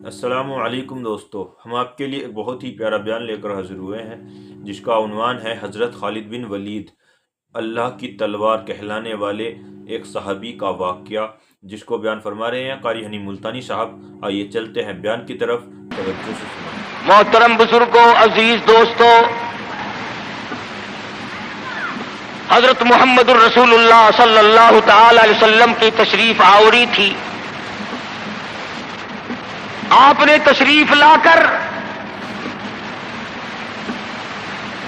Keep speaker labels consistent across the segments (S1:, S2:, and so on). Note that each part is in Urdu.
S1: السلام علیکم دوستو، ہم آپ کے لیے ایک بہت ہی پیارا بیان لے کر حاضر ہوئے ہیں جس کا عنوان ہے حضرت خالد بن ولید، اللہ کی تلوار کہلانے والے ایک صحابی کا واقعہ، جس کو بیان فرما رہے ہیں قاری حنی ملتانی صاحب۔ آئیے چلتے ہیں بیان کی طرف، توجہ سے سنیں۔
S2: محترم بزرگوں، عزیز دوستوں، حضرت محمد الرسول اللہ صلی اللہ تعالی علیہ وسلم کی تشریف آوری تھی۔ آپ نے تشریف لا کر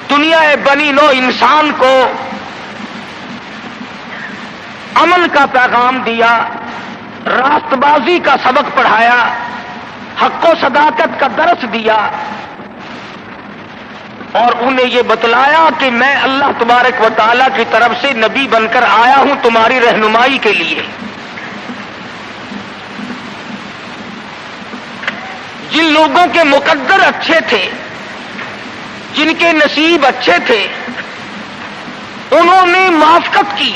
S2: دنیا بنی نو انسان کو امن کا پیغام دیا، راست بازی کا سبق پڑھایا، حق و صداقت کا درس دیا، اور انہیں یہ بتلایا کہ میں اللہ تبارک و تعالیٰ کی طرف سے نبی بن کر آیا ہوں تمہاری رہنمائی کے لیے۔ جن لوگوں کے مقدر اچھے تھے، جن کے نصیب اچھے تھے، انہوں نے موافقت کی،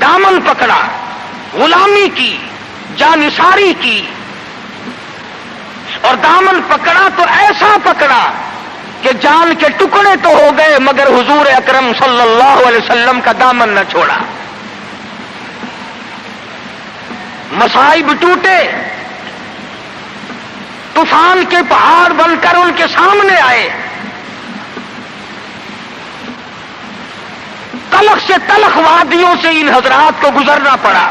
S2: دامن پکڑا، غلامی کی، جانثاری کی، اور دامن پکڑا تو ایسا پکڑا کہ جان کے ٹکڑے تو ہو گئے مگر حضور اکرم صلی اللہ علیہ وسلم کا دامن نہ چھوڑا۔ مصائب ٹوٹے، طوفان کے پہاڑ بن کر ان کے سامنے آئے، تلخ سے تلخ وادیوں سے ان حضرات کو گزرنا پڑا،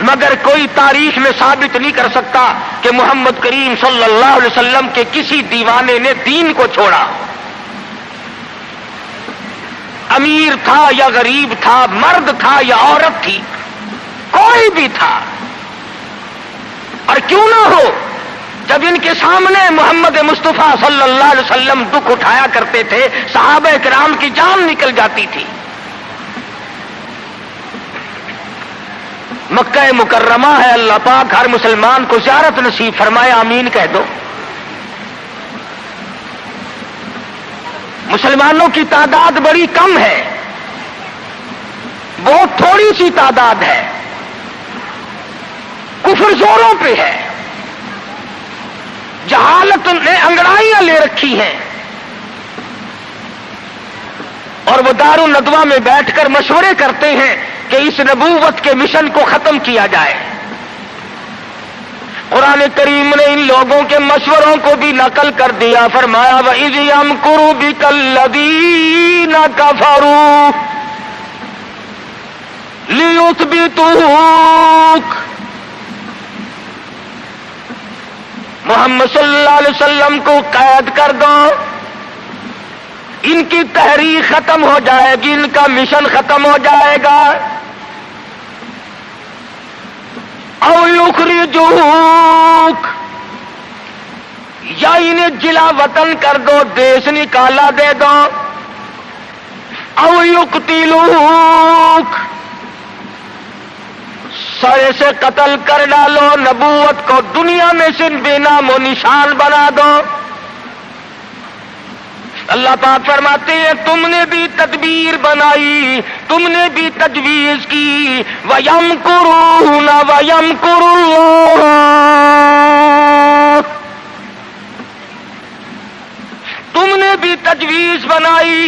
S2: مگر کوئی تاریخ میں ثابت نہیں کر سکتا کہ محمد کریم صلی اللہ علیہ وسلم کے کسی دیوانے نے دین کو چھوڑا۔ امیر تھا یا غریب تھا، مرد تھا یا عورت تھی، کوئی بھی تھا، اور کیوں نہ ہو، جب ان کے سامنے محمد مصطفیٰ صلی اللہ علیہ وسلم دکھ اٹھایا کرتے تھے، صحابہ کرام کی جان نکل جاتی تھی۔ مکہ مکرمہ ہے، اللہ پاک ہر مسلمان کو زیارت نصیب فرمائے، آمین کہہ دو۔ مسلمانوں کی تعداد بڑی کم ہے، بہت تھوڑی سی تعداد ہے، کفر زوروں پہ ہے، جہالت نے انگڑائیاں لے رکھی ہیں، اور وہ دار الندوہ میں بیٹھ کر مشورے کرتے ہیں کہ اس نبوت کے مشن کو ختم کیا جائے۔ قرآن کریم نے ان لوگوں کے مشوروں کو بھی نقل کر دیا، فرمایا وَإِذْ يَمْكُرُ بِكَ الَّذِينَ كَفَرُوا لِيُثْبِتُوكَ۔ محمد صلی اللہ علیہ وسلم کو قید کر دو، ان کی تحریک ختم ہو جائے گی، ان کا مشن ختم ہو جائے گا۔ او یخرجوک، یا انہیں جلا وطن کر دو، دیش نکالا دے دو۔ او یقتلوک، سرے سے قتل کر ڈالو، نبوت کو دنیا میں سے بے نام و نشان بنا دو۔ اللہ پاک فرماتے ہیں تم نے بھی تدبیر بنائی، تم نے بھی تجویز کی، وَيَمْكُرُونَ وَيَمْكُرُ اللَّهُ، تم نے بھی تجویز بنائی،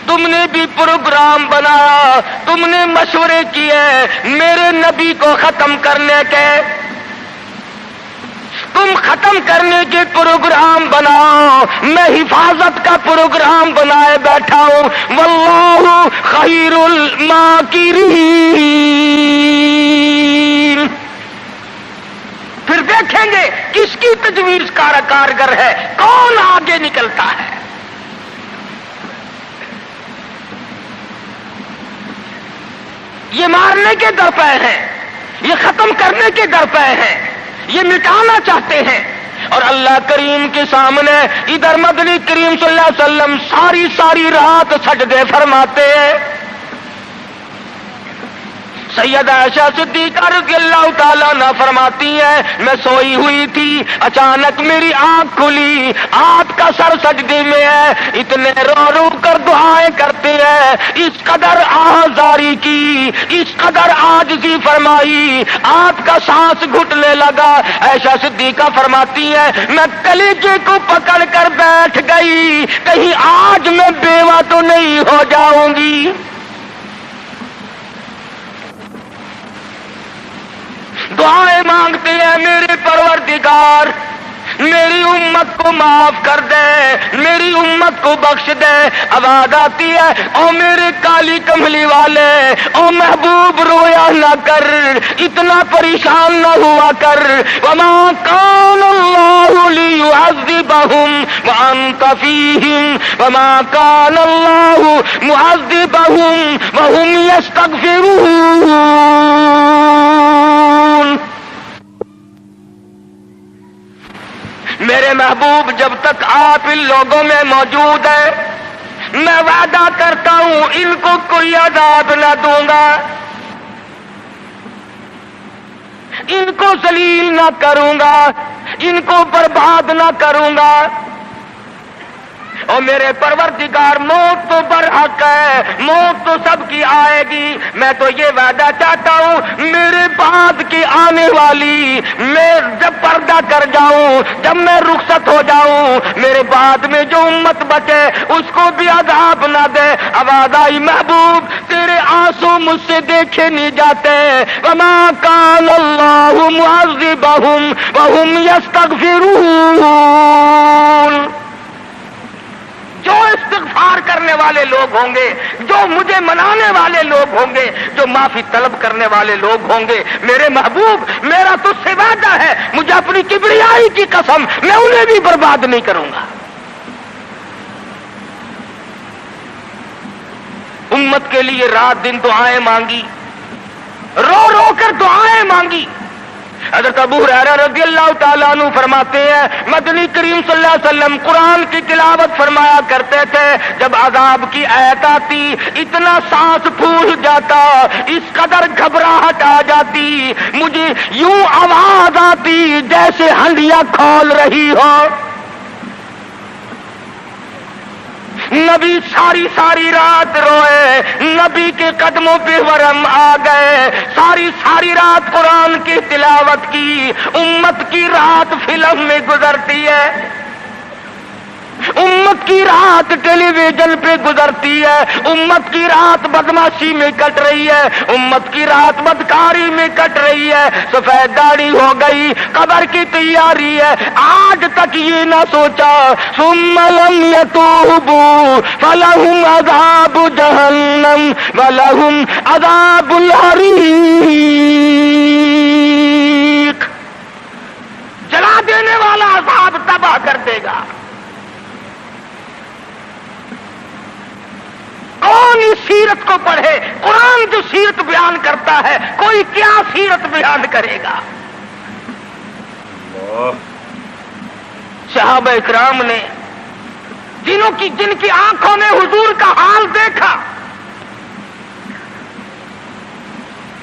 S2: تم نے بھی پروگرام بنایا، تم نے مشورے کیے میرے نبی کو ختم کرنے کے، تم ختم کرنے کے پروگرام بناؤ، میں حفاظت کا پروگرام بنائے بیٹھا ہوں، واللہ خیر الماکرین۔ پھر دیکھیں گے کس کی تجویز کارگر ہے، کون آگے نکلتا ہے۔ یہ مارنے کے درپے ہیں، یہ ختم کرنے کے درپے ہیں، یہ مٹانا چاہتے ہیں، اور اللہ کریم کے سامنے ادھر مدنی کریم صلی اللہ علیہ وسلم ساری رات سجدے فرماتے ہیں، سیدہ عائشہ صدیقہ رضی اللہ تعالیٰ عنہ فرماتی ہیں میں سوئی ہوئی تھی، اچانک میری آنکھ کھلی، آپ کا سر سجدے میں ہے، اتنے رو رو کر دعائیں کرتے ہیں، اس قدر آہذاری کی، اس قدر عاجزی فرمائی، آپ کا سانس گھٹنے لگا۔ عائشہ صدیقہ فرماتی ہے میں کلیجے کو پکڑ کر بیٹھ گئی، کہیں آج میں بیوہ تو نہیں ہو جاؤں گی۔ دعائیں مانگتے ہیں میرے پروردگار میری امت کو معاف کر دے، میری امت کو بخش دے۔ آواز آتی ہے او میرے کالی کملی والے، او محبوب رویا نہ کر، اتنا پریشان نہ ہوا کر۔ وما کان اللہ لیعذبہم وانت فیہم وما کان اللہ معذبہم وہم یستغفرون۔ میرے محبوب جب تک آپ ان لوگوں میں موجود ہیں میں وعدہ کرتا ہوں ان کو کوئی عذاب نہ دوں گا، ان کو ذلیل نہ کروں گا، ان کو برباد نہ کروں گا۔ اور میرے پروردگار موت تو برحق ہے، موت تو سب کی آئے گی، میں تو یہ وعدہ چاہتا ہوں میرے بعد کی آنے والی، میں جب پردہ کر جاؤں، جب میں رخصت ہو جاؤں، میرے بعد میں جو امت بچے اس کو بھی عذاب نہ دے۔ آواز آئی محبوب تیرے آنسو مجھ سے دیکھے نہیں جاتے۔ وما کان اللہ معذبہم وہم یستغفرون۔ جو استغفار کرنے والے لوگ ہوں گے، جو مجھے منانے والے لوگ ہوں گے، جو معافی طلب کرنے والے لوگ ہوں گے، میرے محبوب میرا تو سے وعدہ ہے، مجھے اپنی کبریائی کی قسم میں انہیں بھی برباد نہیں کروں گا۔ امت کے لیے رات دن دعائیں مانگی، رو رو کر دعائیں مانگی۔ حضرت ابو ہریرہ رضی اللہ تعالیٰ عنہ فرماتے ہیں مدنی کریم صلی اللہ علیہ وسلم قرآن کی تلاوت فرمایا کرتے تھے، جب عذاب کی آیت آتی اتنا سانس پھول جاتا، اس قدر گھبراہٹ آ جاتی، مجھے یوں آواز آتی جیسے ہنڈیاں کھول رہی ہو۔ نبی ساری ساری رات روئے، نبی کے قدموں پہ ورم آ گئے، ساری رات قرآن کی تلاوت کی۔ امت کی رات فلم میں گزرتی ہے، امت کی رات ٹیلی ویژن پہ گزرتی ہے، امت کی رات بدماشی میں کٹ رہی ہے، امت کی رات بدکاری میں کٹ رہی ہے، سفید داڑھی ہو گئی، قبر کی تیاری ہے، آج تک یہ نہ سوچا ثم لم یتوبوا فلہم عذاب جہنم ولہم عذاب الحریق۔ جلا دینے والا عذاب تباہ کر دے گا۔ کون اس سیرت کو پڑھے؟ قرآن جو سیرت بیان کرتا ہے کوئی کیا سیرت بیان کرے گا؟ صحابہ اکرام نے جن کی آنکھوں نے حضور کا حال دیکھا،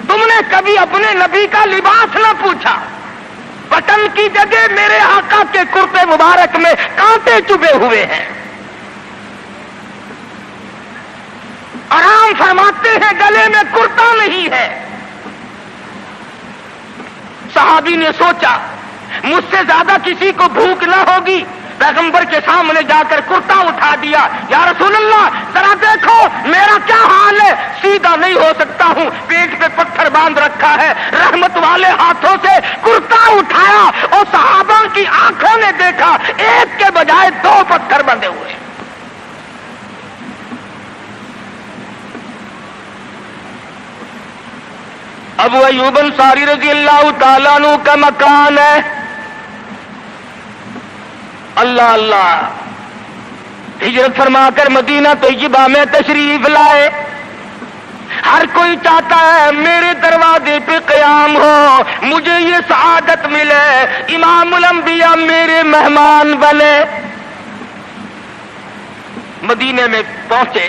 S2: تم نے کبھی اپنے نبی کا لباس نہ پوچھا، بٹن کی جگہ میرے آقا کے کرتے مبارک میں کانٹے چبھے ہوئے ہیں، آرام فرماتے ہیں گلے میں کرتا نہیں ہے۔ صحابی نے سوچا مجھ سے زیادہ کسی کو بھوک نہ ہوگی، پیغمبر کے سامنے جا کر کرتا اٹھا دیا، یا رسول اللہ ذرا دیکھو میرا کیا حال ہے، سیدھا نہیں ہو سکتا ہوں، پیٹ پہ پتھر باندھ رکھا ہے، رحمت والے ہاتھوں سے کرتا اٹھایا اور صحابہ کی آنکھوں نے دیکھا ایک کے بجائے 2 پتھر بندھے ہوئے۔ ابو ایوب انصاری رضی اللہ تعالیٰ عنہ کا مکان ہے، اللہ اللہ ہجرت فرما کر مدینہ طیبہ میں تشریف لائے، ہر کوئی چاہتا ہے میرے دروازے پہ قیام ہو، مجھے یہ سعادت ملے، امام الانبیاء میرے مہمان بنے۔ مدینے میں پہنچے،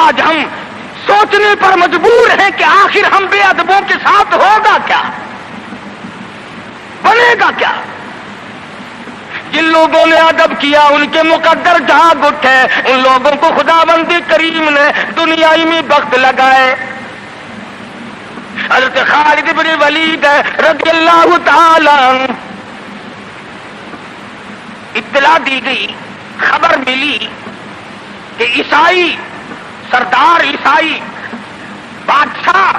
S2: آج ہم سوچنے پر مجبور ہیں کہ آخر ہم بے ادبوں کے ساتھ ہوگا کیا، بنے گا کیا؟ جن لوگوں نے ادب کیا ان کے مقدر جاگ اٹھے، ان لوگوں کو خداوند کریم نے دنیائی میں بخت لگائے۔ حضرت خالد بن ولید رضی اللہ تعالی عنہ، اطلاع دی گئی، خبر ملی کہ عیسائی سردار، عیسائی بادشاہ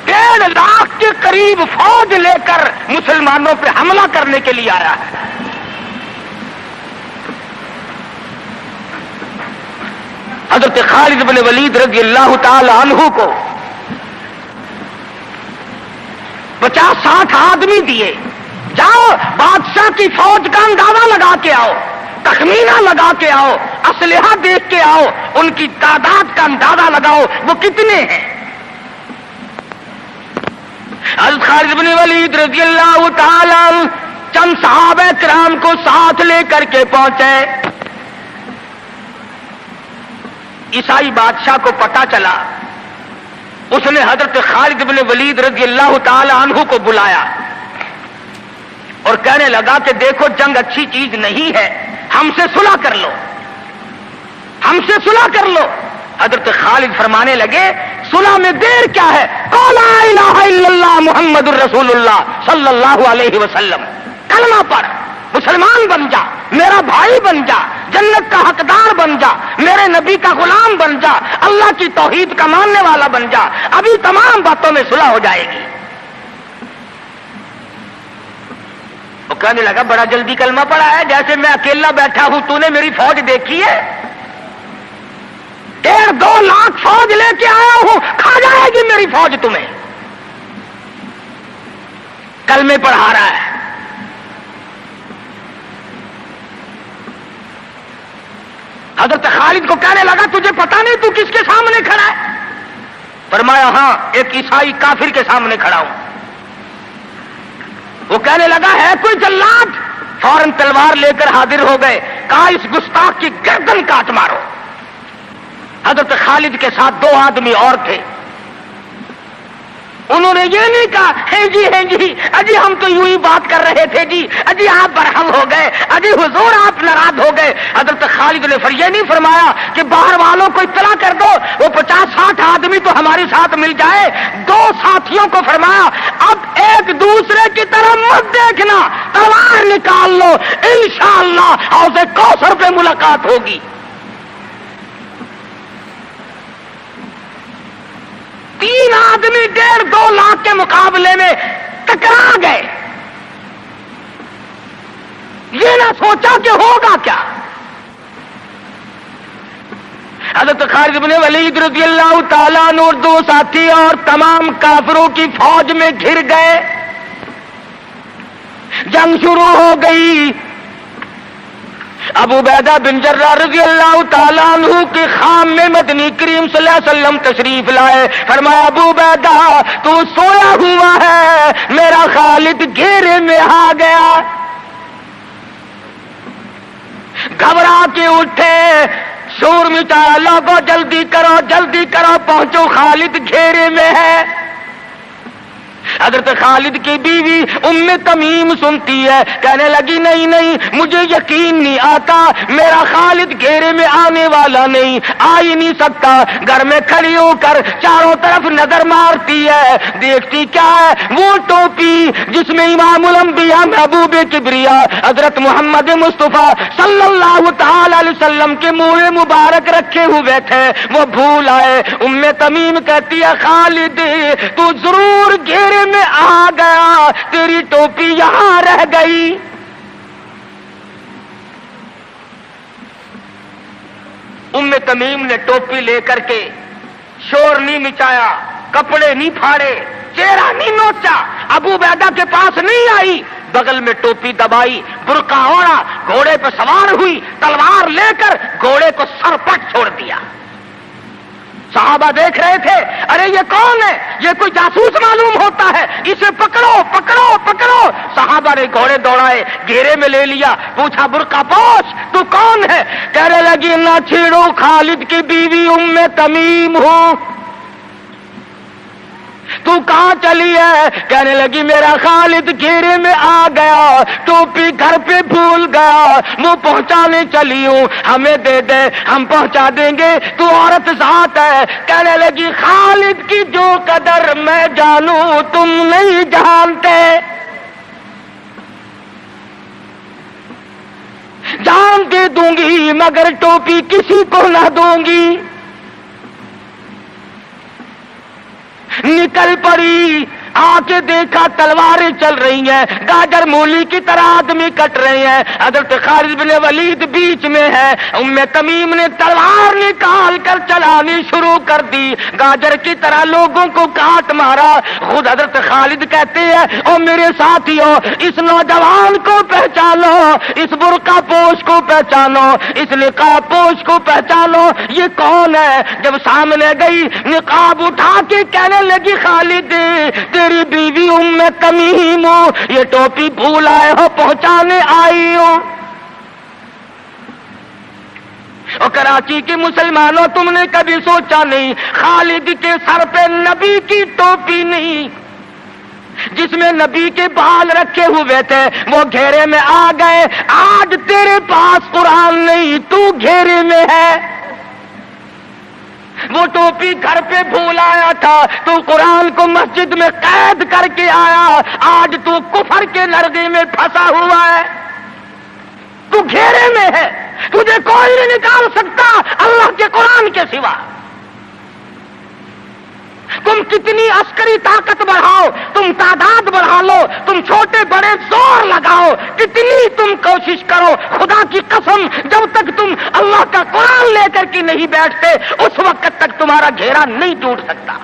S2: 1.5 لاکھ کے قریب فوج لے کر مسلمانوں پہ حملہ کرنے کے لیے آیا ہے۔ حضرت خالد بن ولید رضی اللہ تعالی عنہ کو 50-60 آدمی دیے، جاؤ بادشاہ کی فوج کا اندازہ لگا کے آؤ، تخمینہ لگا کے آؤ، اسلحہ دیکھ کے آؤ، ان کی تعداد کا اندازہ لگاؤ وہ کتنے ہیں۔ حضرت خالد بن ولید رضی اللہ تعالی عنہ چند صحابہ کرام کو ساتھ لے کر کے پہنچے۔ عیسائی بادشاہ کو پتا چلا، اس نے حضرت خالد بن ولید رضی اللہ تعالی عنہ کو بلایا اور کہنے لگا کہ دیکھو جنگ اچھی چیز نہیں ہے، ہم سے صلح کر لو، ہم سے صلح کر لو۔ حضرت خالد فرمانے لگے صلح میں دیر کیا ہے، قول لا الہ الا اللہ محمد الرسول اللہ صلی اللہ علیہ وسلم، کلمہ پڑھ، مسلمان بن جا، میرا بھائی بن جا، جنت کا حقدار بن جا، میرے نبی کا غلام بن جا، اللہ کی توحید کا ماننے والا بن جا، ابھی تمام باتوں میں صلح ہو جائے گی۔ وہ کہنے لگا بڑا جلدی کلمہ پڑھا ہے، جیسے میں اکیلا بیٹھا ہوں، تو نے میری فوج دیکھی ہے؟ 1.5-2 لاکھ فوج لے کے آیا ہوں، کھا جائے گی میری فوج تمہیں۔ کلمے پڑھا رہا ہے۔ حضرت خالد کو کہنے لگا تجھے پتا نہیں تو کس کے سامنے کھڑا ہے؟ فرمایا ہاں ایک عیسائی کافر کے سامنے کھڑا ہوں۔ وہ کہنے لگا ہے کوئی جلاد؟ فوراً تلوار لے کر حاضر ہو گئے، کہا اس گستاخ کی گردن کاٹ مارو۔ حضرت خالد کے ساتھ 2 آدمی اور تھے، انہوں نے یہ نہیں کہا ہے جی اجی ہم تو یوں ہی بات کر رہے تھے جی، اجی آپ برہم ہو گئے، اجی حضور آپ ناراض ہو گئے۔ حضرت خالد نے یہ نہیں فرمایا کہ باہر والوں کو اطلاع کر دو، وہ 50-60 آدمی تو ہمارے ساتھ مل جائے۔ 2 ساتھیوں کو فرمایا اب ایک دوسرے کی طرف مت دیکھنا، تلوار نکال لو، انشاءاللہ حوض کوثر پہ ملاقات ہوگی۔ تین آدمی 1.5-2 لاکھ کے مقابلے میں ٹکرا گئے، یہ نہ سوچا کہ ہوگا کیا۔ حضرت خالد بن ولید رضی اللہ تعالیٰ عنہ اور 2 ساتھی اور تمام کافروں کی فوج میں گھر گئے، جنگ شروع ہو گئی۔ ابو عبیدہ بن جراح رضی اللہ تعالیٰ عنہ کے خام میں مدنی کریم صلی اللہ علیہ وسلم تشریف لائے، فرمایا ابو عبیدہ تو سویا ہوا ہے، میرا خالد گھیرے میں آ گیا۔ گھبرا کے اٹھے، شور مچایا، لوگوں جلدی کرو پہنچو، خالد گھیرے میں ہے۔ حضرت خالد کی بیوی ام تمیم سنتی ہے، کہنے لگی نہیں مجھے یقین نہیں آتا، میرا خالد گھیرے میں آنے والا نہیں، آ ہی نہیں سکتا۔ گھر میں کھڑی ہو کر چاروں طرف نظر مارتی ہے، دیکھتی کیا ہے؟ وہ ٹوپی جس میں امام الانبیاء محبوب کبریا حضرت محمد مصطفیٰ صلی اللہ تعالی علیہ وسلم کے منہ مبارک رکھے ہوئے تھے، وہ بھول آئے۔ ام تمیم کہتی ہے خالد تو ضرور گھیرے میں آ گیا، تیری ٹوپی یہاں رہ گئی۔ ام تمیم نے ٹوپی لے کر کے شور نہیں مچایا، کپڑے نہیں پھاڑے، چہرہ نہیں نوچا، ابو عبیدہ کے پاس نہیں آئی، بغل میں ٹوپی دبائی، برقع اوڑھا، گھوڑے پہ سوار ہوئی، تلوار لے کر گھوڑے کو سر پٹ چھوڑ دیا۔ صحابہ دیکھ رہے تھے، ارے یہ کون ہے؟ یہ کوئی جاسوس معلوم ہوتا ہے، اسے پکڑو پکڑو پکڑو۔ صحابہ نے گھوڑے دوڑائے، گھیرے میں لے لیا، پوچھا برقع پوش تو کون ہے؟ کہنے لگی نہ چھیڑو، خالد کی بیوی ام تمیم ہوں۔ تو کہاں چلی ہے؟ کہنے لگی میرا خالد گھیرے میں آ گیا، ٹوپی گھر پہ بھول گیا، وہ پہنچانے چلی ہوں، ہمیں دے دے ہم پہنچا دیں گے، تو عورت ذات ہے۔ کہنے لگی خالد کی جو قدر میں جانوں تم نہیں جانتے، جان دے دوں گی مگر ٹوپی کسی کو نہ دوں گی۔ نکل پڑی، آ کے دیکھا تلواریں چل رہی ہیں، گاجر مولی کی طرح آدمی کٹ رہے ہیں، حضرت خالد بن ولید بیچ میں ہے۔ ام تمیم نے تلوار نکال کر چلانی شروع کر دی، گاجر کی طرح لوگوں کو کاٹ مارا۔ خود حضرت خالد کہتے ہیں او میرے ساتھیوں، اس نوجوان کو پہچانو، اس برقع پوش کو پہچانو، اس نقاب پوش کو پہچانو، یہ کون ہے؟ جب سامنے گئی، نقاب اٹھا کے کہنے لگی خالد تیری بیوی ام تمیم ہوں، یہ ٹوپی بھول آئے ہو، پہنچانے آئی ہوں۔ اور کراچی کے مسلمانوں تم نے کبھی سوچا نہیں خالد کے سر پہ نبی کی ٹوپی نہیں، جس میں نبی کے بال رکھے ہوئے تھے، وہ گھیرے میں آ گئے۔ آج تیرے پاس قرآن نہیں، تو گھیرے میں ہے۔ وہ ٹوپی گھر پہ بھول آیا تھا، تو قرآن کو مسجد میں قید کر کے آیا، آج تو کفر کے لرزے میں پھنسا ہوا ہے، تو گھیرے میں ہے، تجھے کوئی نہیں نکال سکتا اللہ کے قرآن کے سوا۔ تم کتنی عسکری طاقت بڑھاؤ، تم تعداد بڑھا لو، تم چھوٹے بڑے زور لگاؤ، کتنی تم کوشش کرو، خدا کی قسم جب تک تم اللہ کا قرآن لے کر کے نہیں بیٹھتے اس وقت تک تمہارا گھیرا نہیں ٹوٹ سکتا۔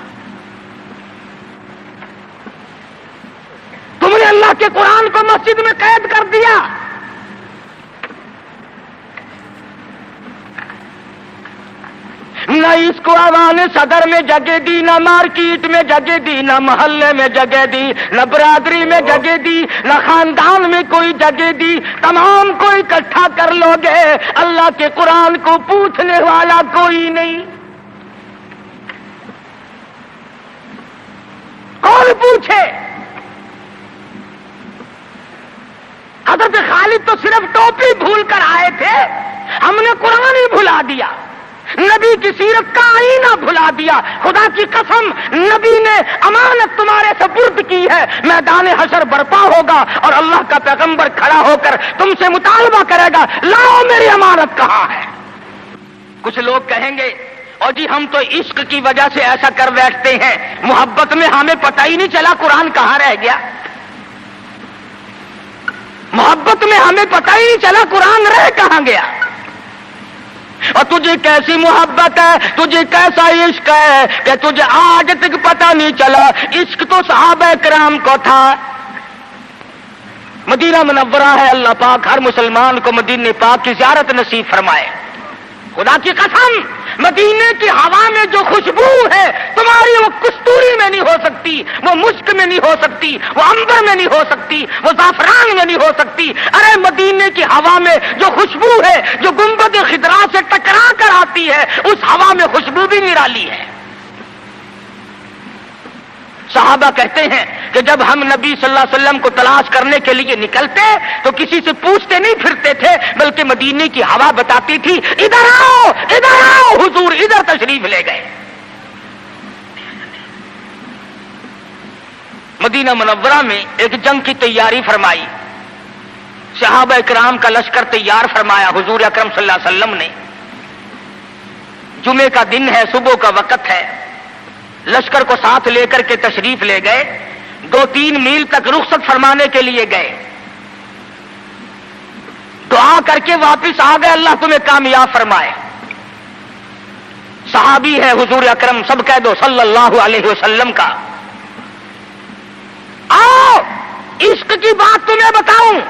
S2: تم نے اللہ کے قرآن کو مسجد میں قید کر دیا۔ نہ اس کو عوام صدر میں جگہ دی، نہ مارکیٹ میں جگہ دی، نہ محلے میں جگہ دی، نہ برادری میں جگہ دی، نہ خاندان میں کوئی جگہ دی۔ تمام کو اکٹھا کر لو گے، اللہ کے قرآن کو پوچھنے والا کوئی نہیں۔ کون پوچھے؟ حضرت خالد تو صرف ٹوپی بھول کر آئے تھے، ہم نے قرآن ہی بھلا دیا، نبی کی سیرت کا آئینہ بھلا دیا۔ خدا کی قسم نبی نے امانت تمہارے سپرد کی ہے، میدان حشر برپا ہوگا اور اللہ کا پیغمبر کھڑا ہو کر تم سے مطالبہ کرے گا، لاؤ میری امانت کہاں ہے؟ کچھ لوگ کہیں گے اور جی ہم تو عشق کی وجہ سے ایسا کر بیٹھتے ہیں، محبت میں ہمیں پتہ ہی نہیں چلا قرآن کہاں رہ گیا، محبت میں ہمیں پتہ ہی نہیں چلا قرآن رہ کہاں گیا۔ اور تجھے کیسی محبت ہے، تجھے کیسا عشق ہے کہ تجھے آج تک پتہ نہیں چلا۔ عشق تو صحابہ کرام کو تھا۔ مدینہ منورہ ہے، اللہ پاک ہر مسلمان کو مدینہ پاک کی زیارت نصیب فرمائے۔ خدا کی قسم مدینے کی ہوا میں جو خوشبو ہے تمہاری وہ کستوری میں نہیں ہو سکتی، وہ مشک میں نہیں ہو سکتی، وہ عنبر میں نہیں ہو سکتی، وہ زعفران میں نہیں ہو سکتی۔ ارے مدینے کی ہوا میں جو خوشبو ہے، جو گنبد خضرا سے ٹکرا کر آتی ہے، اس ہوا میں خوشبو بھی نرالی ہے۔ صحابہ کہتے ہیں کہ جب ہم نبی صلی اللہ علیہ وسلم کو تلاش کرنے کے لیے نکلتے تو کسی سے پوچھتے نہیں پھرتے تھے، بلکہ مدینے کی ہوا بتاتی تھی ادھر آؤ ادھر آؤ، حضور ادھر تشریف لے گئے۔ مدینہ منورہ میں ایک جنگ کی تیاری فرمائی، صحابہ کرام کا لشکر تیار فرمایا۔ حضور اکرم صلی اللہ علیہ وسلم نے، جمعے کا دن ہے، صبح کا وقت ہے، لشکر کو ساتھ لے کر کے تشریف لے گئے، 2-3 میل تک رخصت فرمانے کے لیے گئے، دعا کر کے واپس آ گئے، اللہ تمہیں کامیاب فرمائے۔ صحابی ہے حضور اکرم، سب کہہ دو صلی اللہ علیہ وسلم کا۔ آؤ عشق کی بات تمہیں بتاؤں۔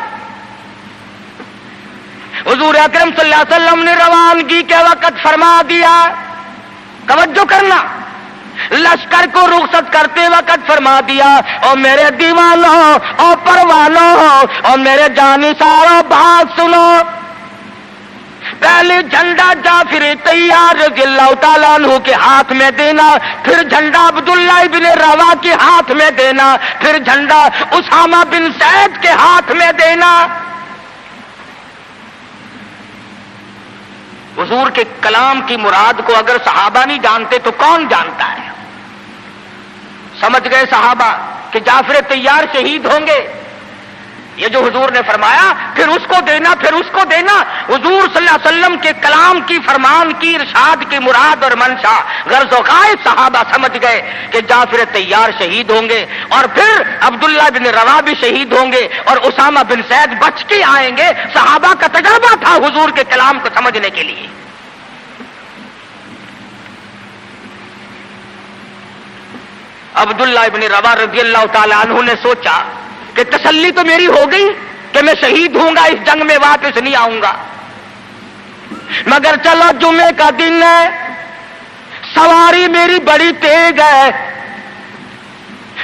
S2: حضور اکرم صلی اللہ علیہ وسلم نے روانگی کے وقت فرما دیا توجہ کرنا، لشکر کو رخصت کرتے وقت فرما دیا، اور میرے دیوانوں اور پروانوں اور میرے جانثاروں بات سنو، پہلے جھنڈا جعفر طیار رضی اللہ تعالیٰ عنہ کے ہاتھ میں دینا، پھر جھنڈا عبداللہ ابن روا کے ہاتھ میں دینا، پھر جھنڈا اسامہ بن زید کے ہاتھ میں دینا۔ حضور کے کلام کی مراد کو اگر صحابہ نہیں جانتے تو کون جانتا ہے؟ سمجھ گئے صحابہ کہ جعفر طیار شہید ہوں گے، یہ جو حضور نے فرمایا پھر اس کو دینا، پھر اس کو دینا۔ حضور صلی اللہ علیہ وسلم کے کلام کی، فرمان کی، ارشاد کی مراد اور منشا غرض و غائب صحابہ سمجھ گئے کہ جعفر طیار شہید ہوں گے، اور پھر عبداللہ بن روا بھی شہید ہوں گے، اور اسامہ بن زید بچ کے آئیں گے۔ صحابہ کا تجربہ تھا حضور کے کلام کو سمجھنے کے لیے۔ عبداللہ ابن روا رضی اللہ تعالی عنہ نے سوچا کہ تسلی تو میری ہو گئی کہ میں شہید ہوں گا، اس جنگ میں واپس نہیں آؤں گا، مگر چلو جمعے کا دن ہے، سواری میری بڑی تیز ہے،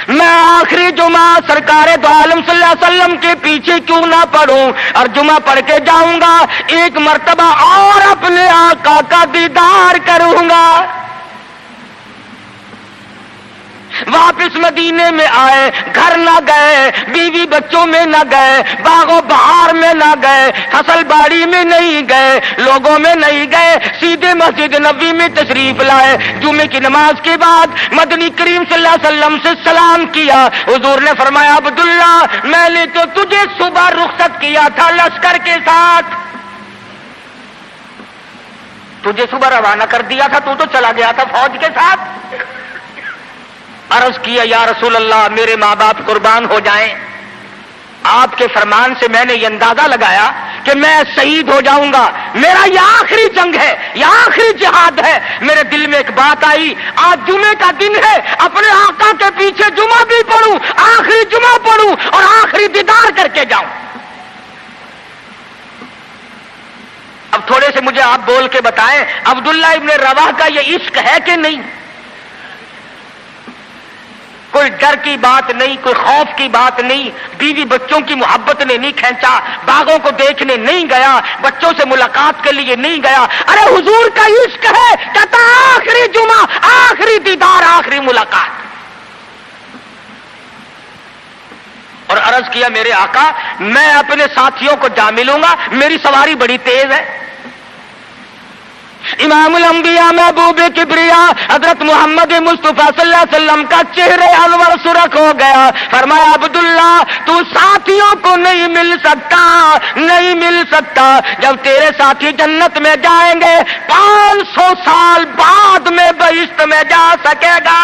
S2: میں آخری جمعہ سرکار دو عالم صلی اللہ علیہ وسلم کے پیچھے کیوں نہ پڑھوں اور جمعہ پڑھ کے جاؤں گا، ایک مرتبہ اور اپنے آقا کا دیدار کروں گا۔ واپس مدینے میں آئے، گھر نہ گئے، بیوی بچوں میں نہ گئے، باغ و بہار میں نہ گئے، فصل باڑی میں نہیں گئے، لوگوں میں نہیں گئے، سیدھے مسجد نبوی میں تشریف لائے۔ جمعے کی نماز کے بعد مدنی کریم صلی اللہ علیہ وسلم سے سلام کیا۔ حضور نے فرمایا عبداللہ میں نے تو تجھے صبح رخصت کیا تھا لشکر کے ساتھ، تجھے صبح روانہ کر دیا تھا، تو چلا گیا تھا فوج کے ساتھ۔ عرض کیا یا رسول اللہ میرے ماں باپ قربان ہو جائیں، آپ کے فرمان سے میں نے یہ اندازہ لگایا کہ میں شہید ہو جاؤں گا، میرا یہ آخری جنگ ہے، یہ آخری جہاد ہے۔ میرے دل میں ایک بات آئی، آج جمعے کا دن ہے، اپنے آقا کے پیچھے جمعہ بھی پڑھوں، آخری جمعہ پڑھوں اور آخری دیدار کر کے جاؤں۔ اب تھوڑے سے مجھے آپ بول کے بتائیں عبداللہ ابن رواح کا یہ عشق ہے کہ نہیں؟ کوئی ڈر کی بات نہیں، کوئی خوف کی بات نہیں، بیوی بچوں کی محبت نے نہیں کھینچا، باغوں کو دیکھنے نہیں گیا، بچوں سے ملاقات کے لیے نہیں گیا۔ ارے حضور کا عشق ہے، کہتا آخری جمعہ، آخری دیدار، آخری ملاقات۔ اور عرض کیا میرے آقا میں اپنے ساتھیوں کو جا ملوں گا، میری سواری بڑی تیز ہے۔ امام الانبیاء محبوب کبریا حضرت محمد مصطفیٰ صلی اللہ علیہ وسلم کا چہرے انور سرخ ہو گیا۔ فرمایا عبداللہ تو ساتھیوں کو نہیں مل سکتا، نہیں مل سکتا، جب تیرے ساتھی جنت میں جائیں گے 500 سال بعد میں بہشت میں جا سکے گا۔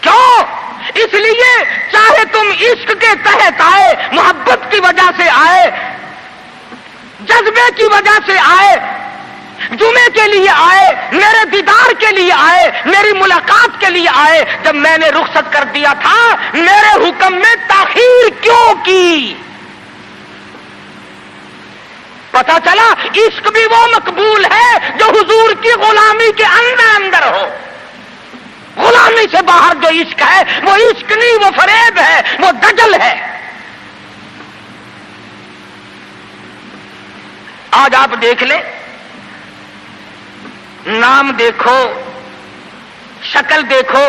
S2: کیوں؟ اس لیے چاہے تم عشق کے تحت آئے، محبت کی وجہ سے آئے، جذبے کی وجہ سے آئے، جمعے کے لیے آئے، میرے دیدار کے لیے آئے، میری ملاقات کے لیے آئے، جب میں نے رخصت کر دیا تھا میرے حکم میں تاخیر کیوں کی؟ پتہ چلا عشق بھی وہ مقبول ہے جو حضور کی غلامی کے اندر ہو۔ غلامی سے باہر جو عشق ہے وہ عشق نہیں، وہ فریب ہے، وہ دجل ہے۔ آج آپ دیکھ لیں، نام دیکھو، شکل دیکھو،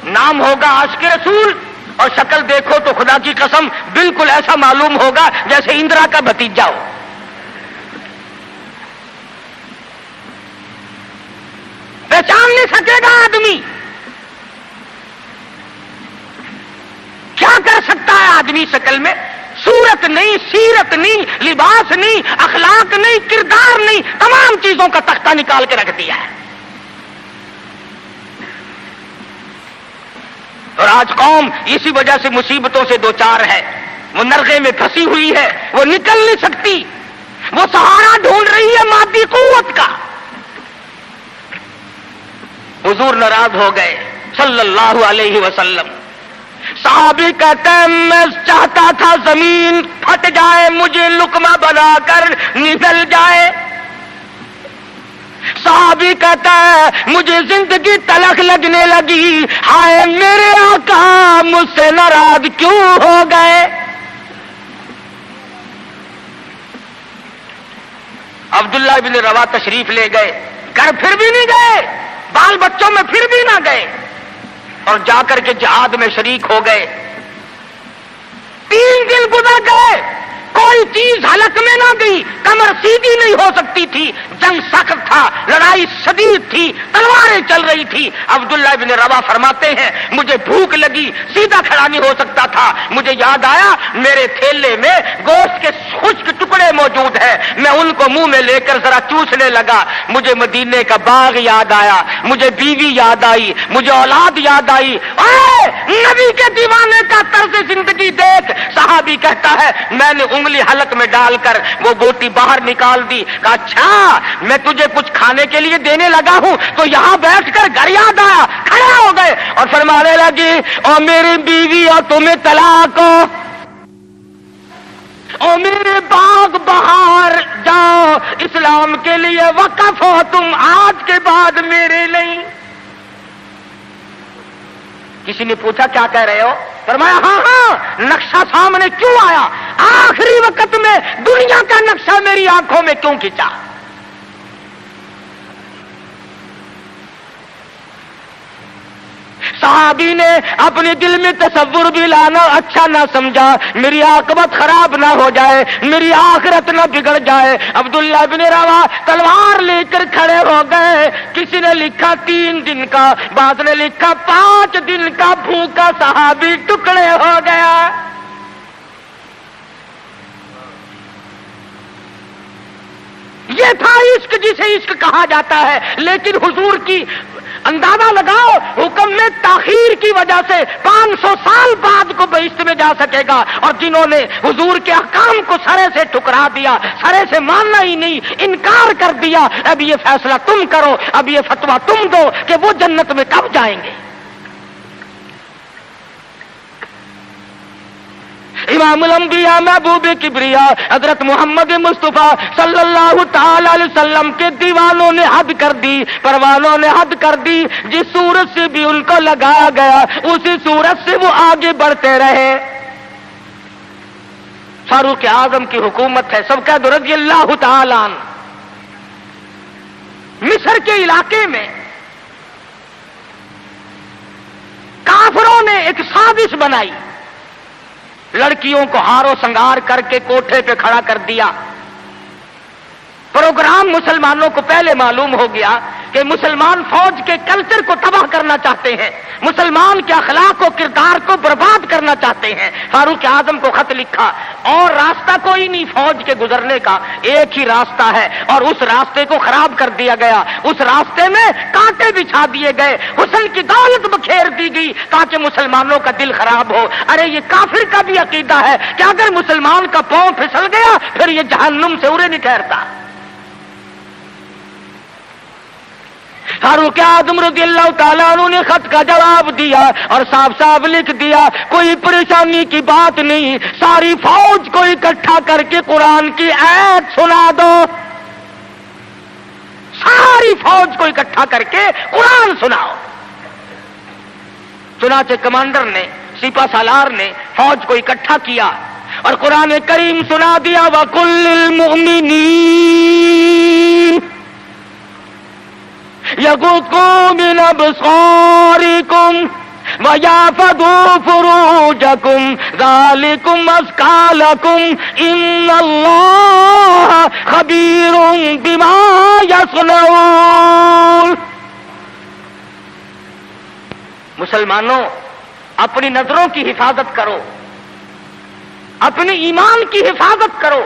S2: نام ہوگا عاشق رسول اور شکل دیکھو تو خدا کی قسم بالکل ایسا معلوم ہوگا جیسے اندرا کا بھتیجا ہو۔ پہچان نہیں سکے گا آدمی۔ کیا کر سکتا ہے آدمی شکل میں؟ صورت نہیں، سیرت نہیں، لباس نہیں، اخلاق نہیں، کردار نہیں، تمام چیزوں کا تختہ نکال کے رکھ دیا ہے۔ اور آج قوم اسی وجہ سے مصیبتوں سے دوچار ہے، وہ نرغے میں پھنسی ہوئی ہے، وہ نکل نہیں سکتی، وہ سہارا ڈھونڈ رہی ہے مادی قوت کا۔ حضور ناراض ہو گئے صلی اللہ علیہ وسلم۔ صحابی کہتے ہیں میں چاہتا تھا زمین پھٹ جائے، مجھے لقمہ بنا کر نگل جائے، صحابی کہتا ہے مجھے زندگی تلخ لگنے لگی، ہائے میرے آقا مجھ سے ناراض کیوں ہو گئے؟ عبداللہ بن روا تشریف لے گئے، گھر پھر بھی نہیں گئے، بال بچوں میں پھر بھی نہ گئے، اور جا کر کے جہاد میں شریک ہو گئے۔ 3 دن گزر گئے، کوئی چیز حلق میں نہ گئی، کمر سیدھی نہیں ہو سکتی تھی، جنگ سخت تھا، لڑائی شدید تھی، تلواریں چل رہی تھی۔ عبداللہ بن روا فرماتے ہیں مجھے بھوک لگی، سیدھا کھڑا نہیں ہو سکتا تھا، مجھے یاد آیا میرے تھیلے میں گوشت کے خشک ٹکڑے موجود ہیں، میں ان کو منہ میں لے کر ذرا چوسنے لگا، مجھے مدینے کا باغ یاد آیا، مجھے بیوی یاد آئی، مجھے اولاد یاد آئی۔ اے نبی کے دیوانے کا طرز زندگی دیکھ۔ صحابی کہتا ہے میں نے انگلی حلق میں ڈال کر وہ بوٹی باہر نکال دی، کہا اچھا میں تجھے کچھ کھانے کے لیے دینے لگا ہوں تو یہاں بیٹھ کر گھر یاد آیا، کھڑے ہو گئے اور فرمانے لگی اور میری بیوی اور تمہیں طلاق ہو، اور میرے باغ بہار جاؤ، اسلام کے لیے وقف ہو تم، آج کے بعد میرے نہیں۔ کسی نے پوچھا کیا کہہ رہے ہو؟ فرمایا ہاں ہاں، نقشہ سامنے کیوں آیا؟ آخری وقت میں دنیا کا نقشہ میری آنکھوں میں کیوں کھینچا؟ صحابی نے اپنے دل میں تصور بھی لانا اچھا نہ سمجھا، میری عاقبت خراب نہ ہو جائے، میری آخرت نہ بگڑ جائے۔ عبداللہ بن روا تلوار لے کر کھڑے ہو گئے، کسی نے لکھا 3 دن کا، بعض نے لکھا 5 دن کا بھوکا صحابی ٹکڑے ہو گیا۔ یہ تھا عشق جسے عشق کہا جاتا ہے، لیکن حضور کی اندازہ لگاؤ حکم میں تاخیر کی وجہ سے 500 سال بعد کو بہشت میں جا سکے گا، اور جنہوں نے حضور کے احکام کو سرے سے ٹھکرا دیا، سرے سے ماننا ہی نہیں، انکار کر دیا، اب یہ فیصلہ تم کرو، اب یہ فتویٰ تم دو کہ وہ جنت میں کب جائیں گے۔ امام الانبیاء محبوب کبریا حضرت محمد مصطفیٰ صلی اللہ تعالی علیہ وسلم کے دیوانوں نے حد کر دی، پروانوں نے حد کر دی، جس صورت سے بھی ان کو لگایا گیا اسی صورت سے وہ آگے بڑھتے رہے۔ فاروق اعظم کی حکومت ہے، سب کا رضی اللہ تعالی عنہ۔ مصر کے علاقے میں کافروں نے ایک سازش بنائی، لڑکیوں کو ہار و سنگار کر کے کوٹھے پہ کھڑا کر دیا۔ پروگرام مسلمانوں کو پہلے معلوم ہو گیا کہ مسلمان فوج کے کلچر کو تباہ کرنا چاہتے ہیں، مسلمان کے اخلاق و کردار کو برباد کرنا چاہتے ہیں۔ فاروق اعظم کو خط لکھا، اور راستہ کوئی نہیں فوج کے گزرنے کا، ایک ہی راستہ ہے، اور اس راستے کو خراب کر دیا گیا، اس راستے میں کانٹے بچھا دیے گئے، حسن کی دولت بکھیر دی گئی تاکہ مسلمانوں کا دل خراب ہو۔ ارے یہ کافر کا بھی عقیدہ ہے کہ اگر مسلمان کا پاؤں پھسل گیا پھر یہ جہنم سے اڑے نہیں ٹھہرتا۔ فاروق اعظم رضی اللہ تعالیٰ عنہ نے خط کا جواب دیا اور صاف صاف لکھ دیا کوئی پریشانی کی بات نہیں، ساری فوج کو اکٹھا کر کے قرآن کی آیت سنا دو، ساری فوج کو اکٹھا کر کے قرآن سناؤ۔ چنانچہ کمانڈر نے، سپہ سالار نے فوج کو اکٹھا کیا اور قرآن کریم سنا دیا، وَقُلْ لِلْمُؤْمِنِينَ يغضوا من أبصاركم ويحفظوا فروجكم ذلكم أزكى لكم إن الله خبير بما يصنعون۔ مسلمانوں اپنی نظروں کی حفاظت کرو، اپنے ایمان کی حفاظت کرو۔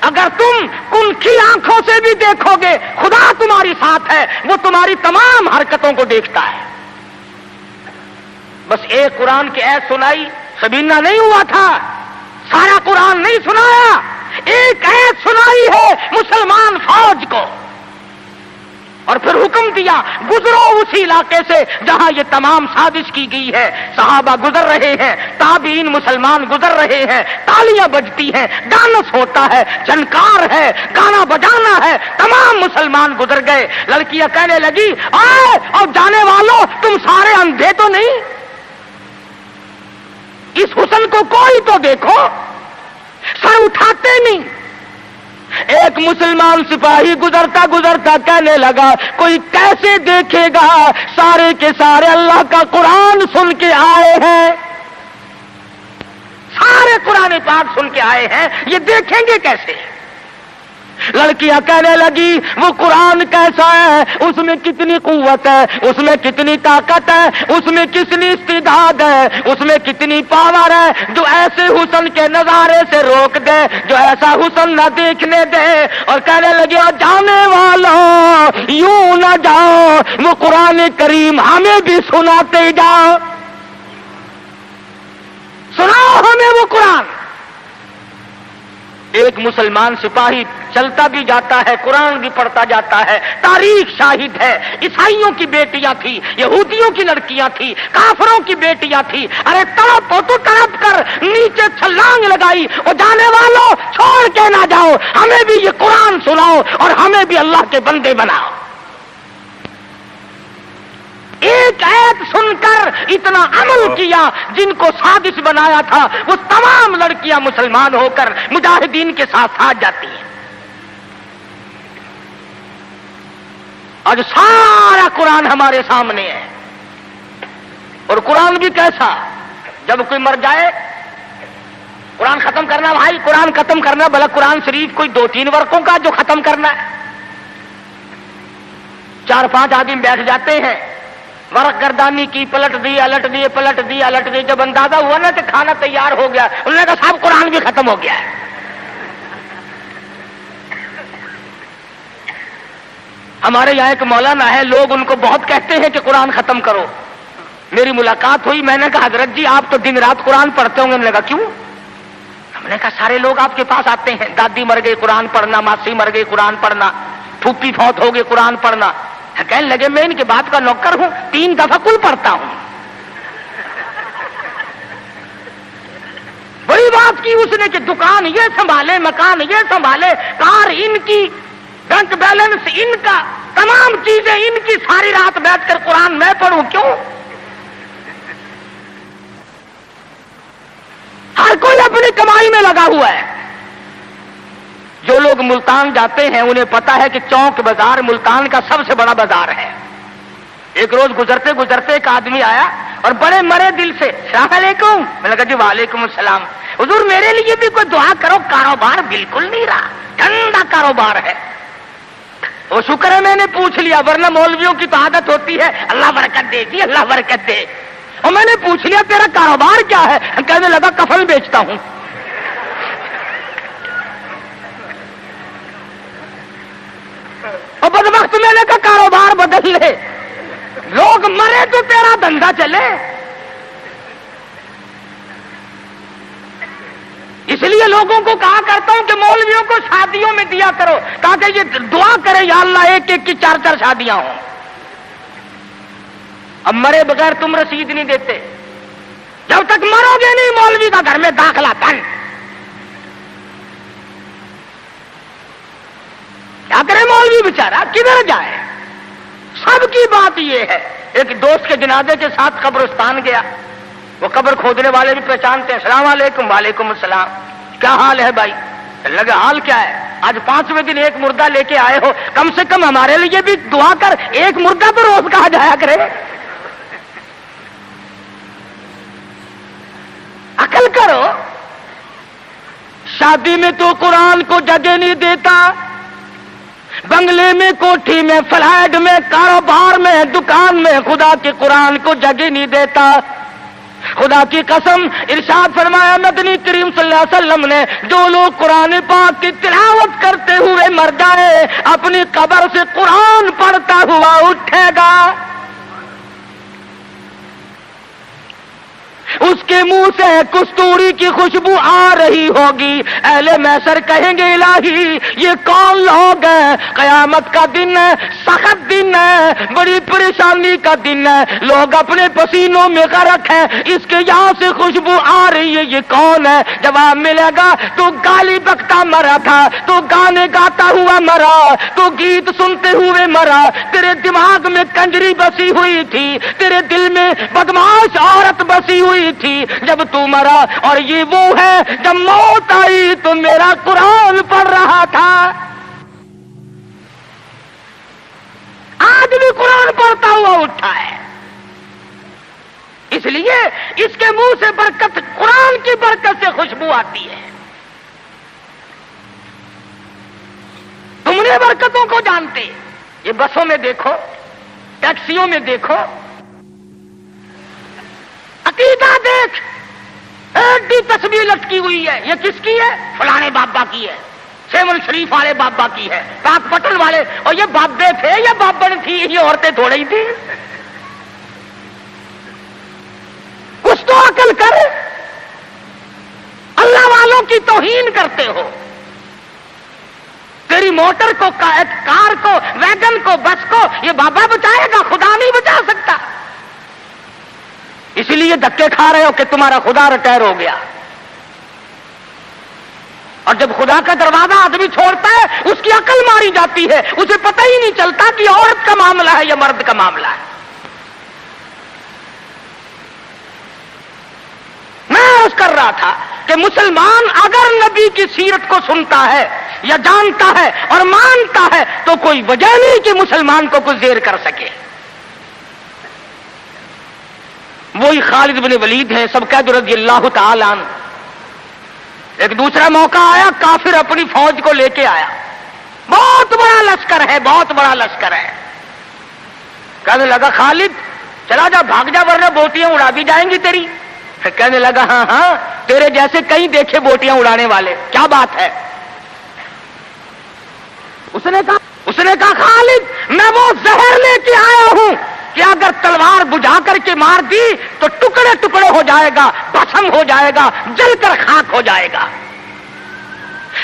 S2: اگر تم کنکھی آنکھوں سے بھی دیکھو گے خدا تمہاری ساتھ ہے، وہ تمہاری تمام حرکتوں کو دیکھتا ہے۔ بس ایک قرآن کی آیت سنائی، سبینہ نہیں ہوا تھا، سارا قرآن نہیں سنایا، ایک آیت سنائی ہے مسلمان فوج کو، اور پھر حکم دیا گزرو اسی علاقے سے جہاں یہ تمام سازش کی گئی ہے. صحابہ گزر رہے ہیں, تابعین مسلمان گزر رہے ہیں, تالیاں بجتی ہیں, ڈانس ہوتا ہے, جھنکار ہے, گانا بجانا ہے, تمام مسلمان گزر گئے. لڑکیاں کہنے لگی آئے اور جانے والوں تم سارے اندھے تو نہیں, اس حسن کو کوئی تو دیکھو. سر اٹھاتے نہیں. ایک مسلمان سپاہی گزرتا گزرتا کہنے لگا کوئی کیسے دیکھے گا, سارے کے سارے اللہ کا قرآن سن کے آئے ہیں, سارے قرآن پاک سن کے آئے ہیں, یہ دیکھیں گے کیسے. لڑکیاں کہنے لگی وہ قرآن کیسا ہے, اس میں کتنی قوت ہے, اس میں کتنی طاقت ہے, اس میں کتنی استعداد ہے, اس میں کتنی پاور ہے, جو ایسے حسن کے نظارے سے روک دے, جو ایسا حسن نہ دیکھنے دے. اور کہنے لگے جانے والوں یوں نہ جاؤ, وہ قرآن کریم ہمیں بھی سناتے جاؤ, سناؤ ہمیں وہ قرآن. ایک مسلمان سپاہی چلتا بھی جاتا ہے, قرآن بھی پڑھتا جاتا ہے. تاریخ شاہد ہے, عیسائیوں کی بیٹیاں تھی, یہودیوں کی لڑکیاں تھی, کافروں کی بیٹیاں تھی. ارے تڑپ ہو تو تڑپ کر نیچے چھلانگ لگائی, اور جانے والوں چھوڑ کے نہ جاؤ, ہمیں بھی یہ قرآن سناؤ اور ہمیں بھی اللہ کے بندے بناؤ. ایک ایت سن کر اتنا عمل کیا, جن کو سازش بنایا تھا وہ تمام لڑکیاں مسلمان ہو کر مجاہدین کے ساتھ ساتھ جاتی ہیں. آج سارا قرآن ہمارے سامنے ہے. اور قرآن بھی کیسا, جب کوئی مر جائے قرآن ختم کرنا, بھائی قرآن ختم کرنا, بھلا قرآن شریف کوئی 2-3 ورقوں کا جو ختم کرنا ہے. 4-5 آدمی بیٹھ جاتے ہیں, ورق گردانی کی, پلٹ دی الٹ دی, پلٹ دی الٹ دی. جب اندازہ ہوا نا کہ کھانا تیار ہو گیا, انہوں نے کہا صاحب قرآن بھی ختم ہو گیا ہے. ہمارے یہاں ایک مولانا ہے, لوگ ان کو بہت کہتے ہیں کہ قرآن ختم کرو. میری ملاقات ہوئی, میں نے کہا حضرت جی آپ تو دن رات قرآن پڑھتے ہوں گے. انہوں نے کہا کیوں؟ ہم نے کہا سارے لوگ آپ کے پاس آتے ہیں, دادی مر گئی قرآن پڑھنا, ماسی مر گئی قرآن پڑھنا, پھوپھی فوت ہو گئی قرآن پڑھنا. کہنے لگے میں ان کے بات کا نوکر ہوں, 3 دفعہ کل پڑھتا ہوں. بڑی بات کی اس نے کہ دکان یہ سنبھالے, مکان یہ سنبھالے, کار ان کی, بینک بیلنس ان کا, تمام چیزیں ان کی, ساری رات بیٹھ کر قرآن میں پڑھوں کیوں؟ ہر کوئی اپنی کمائی میں لگا ہوا ہے. جو لوگ ملتان جاتے ہیں انہیں پتا ہے کہ چوک بازار ملتان کا سب سے بڑا بازار ہے. ایک روز گزرتے گزرتے ایک آدمی آیا اور بڑے مرے دل سے السلام علیکم. میں نے کہا جی وعلیکم السلام. حضور میرے لیے بھی کوئی دعا کرو, کاروبار بالکل نہیں رہا, ٹھنڈا کاروبار ہے. وہ شکر ہے میں نے پوچھ لیا, ورنہ مولویوں کی تو عادت ہوتی ہے اللہ برکت دے جی اللہ برکت دے. اور میں نے پوچھ لیا تیرا کاروبار کیا ہے؟ کہنے لگا کفن بیچتا ہوں. اور بدبخت میں نے کہا کاروبار بدل لے, لوگ مرے تو تیرا دھندا چلے. اس لیے لوگوں کو کہا کرتا ہوں کہ مولویوں کو شادیوں میں دیا کرو تاکہ یہ دعا کرے یا اللہ ایک ایک کی 4 شادیاں ہوں. اب مرے بغیر تم رسید نہیں دیتے, جب تک مرو گے نہیں مولوی کا گھر میں داخلہ بند. کیا کرے مولوی بیچارہ, کدھر جائے؟ سب کی بات یہ ہے. ایک دوست کے جنازے کے ساتھ قبرستان گیا, وہ قبر کھودنے والے بھی پہچانتے ہیں. السلام علیکم. وعلیکم السلام. کیا حال ہے بھائی؟ لگا حال کیا ہے, آج 5ویں دن ایک مردہ لے کے آئے ہو, کم سے کم ہمارے لیے بھی دعا کر, ایک مردہ تو روز کہا جایا کرے. عقل کرو. شادی میں تو قرآن کو جگہ نہیں دیتا, بنگلے میں, کوٹھی میں, فلیٹ میں, کاروبار میں, دکان میں خدا کے قرآن کو جگہ نہیں دیتا. خدا کی قسم ارشاد فرمایا مدنی کریم صلی اللہ علیہ وسلم نے, جو لوگ قرآن پاک کی تلاوت کرتے ہوئے مر جائے اپنی قبر سے قرآن پڑھتا ہوا اٹھے گا, اس کے کے منہ سے کستوری کی خوشبو آ رہی ہوگی. اہل محشر کہیں گے الہی یہ کون لوگ ہیں؟ قیامت کا دن ہے، سخت دن ہے، بڑی پریشانی کا دن ہے، لوگ اپنے پسینوں میں غرق ہیں، اس کے یہاں سے خوشبو آ رہی ہے، یہ کون ہے؟ جواب ملے گا تو گالی بکتا مرا تھا، تو گانے گاتا ہوا مرا، تو گیت سنتے ہوئے مرا، تیرے دماغ میں کنجری بسی ہوئی تھی، تیرے دل میں بدماش عورت بسی ہوئی تھی جب تو مرا. اور یہ وہ ہے جب موت آئی تو میرا قرآن پڑھ رہا تھا. آج بھی قرآن پڑھتا ہوا اٹھا ہے. اس لیے اس کے منہ سے برکت، قرآن کی برکت سے خوشبو آتی ہے. تم نے برکتوں کو جانتے، یہ بسوں میں دیکھو، ٹیکسیوں میں دیکھو، عقیدہ دیکھ، ایک بھی تصویر لٹکی ہوئی ہے، یہ کس کی ہے؟ فلانے بابا کی ہے، سیون شریف والے بابا کی ہے، پاک پٹن والے. اور یہ بابے تھے یا بابن تھی؟ یہ عورتیں تھوڑی ہی تھی. کچھ تو عقل کر، اللہ والوں کی توہین کرتے ہو. تیری موٹر کو، کار کو، ویگن کو، بس کو یہ بابا بچائے گا، خدا نہیں بچا سکتا. اسی لیے دھکے کھا رہے ہو کہ تمہارا خدا ریٹائر ہو گیا. اور جب خدا کا دروازہ آدمی چھوڑتا ہے اس کی عقل ماری جاتی ہے، اسے پتہ ہی نہیں چلتا کہ عورت کا معاملہ ہے یا مرد کا معاملہ ہے. میں عرض کر رہا تھا کہ مسلمان اگر نبی کی سیرت کو سنتا ہے یا جانتا ہے اور مانتا ہے تو کوئی وجہ نہیں کہ مسلمان کو کچھ زیر کر سکے. وہی خالد بن ولید ہیں سب قید رضی اللہ تعالی عنہ. ایک دوسرا موقع آیا، کافر اپنی فوج کو لے کے آیا، بہت بڑا لشکر ہے، بہت بڑا لشکر ہے. کہنے لگا خالد چلا جا، بھاگ جا ورنہ بوٹیاں اڑا دی جائیں گی تیری. کہنے لگا ہاں ہاں تیرے جیسے کئی دیکھے بوٹیاں اڑانے والے، کیا بات ہے؟ اس نے کہا خالد میں وہ زہر لے کے آیا ہوں کہ اگر تلوار بجھا کر کے مار دی تو ٹکڑے ٹکڑے ہو جائے گا، بھسم ہو جائے گا، جل کر خاک ہو جائے گا.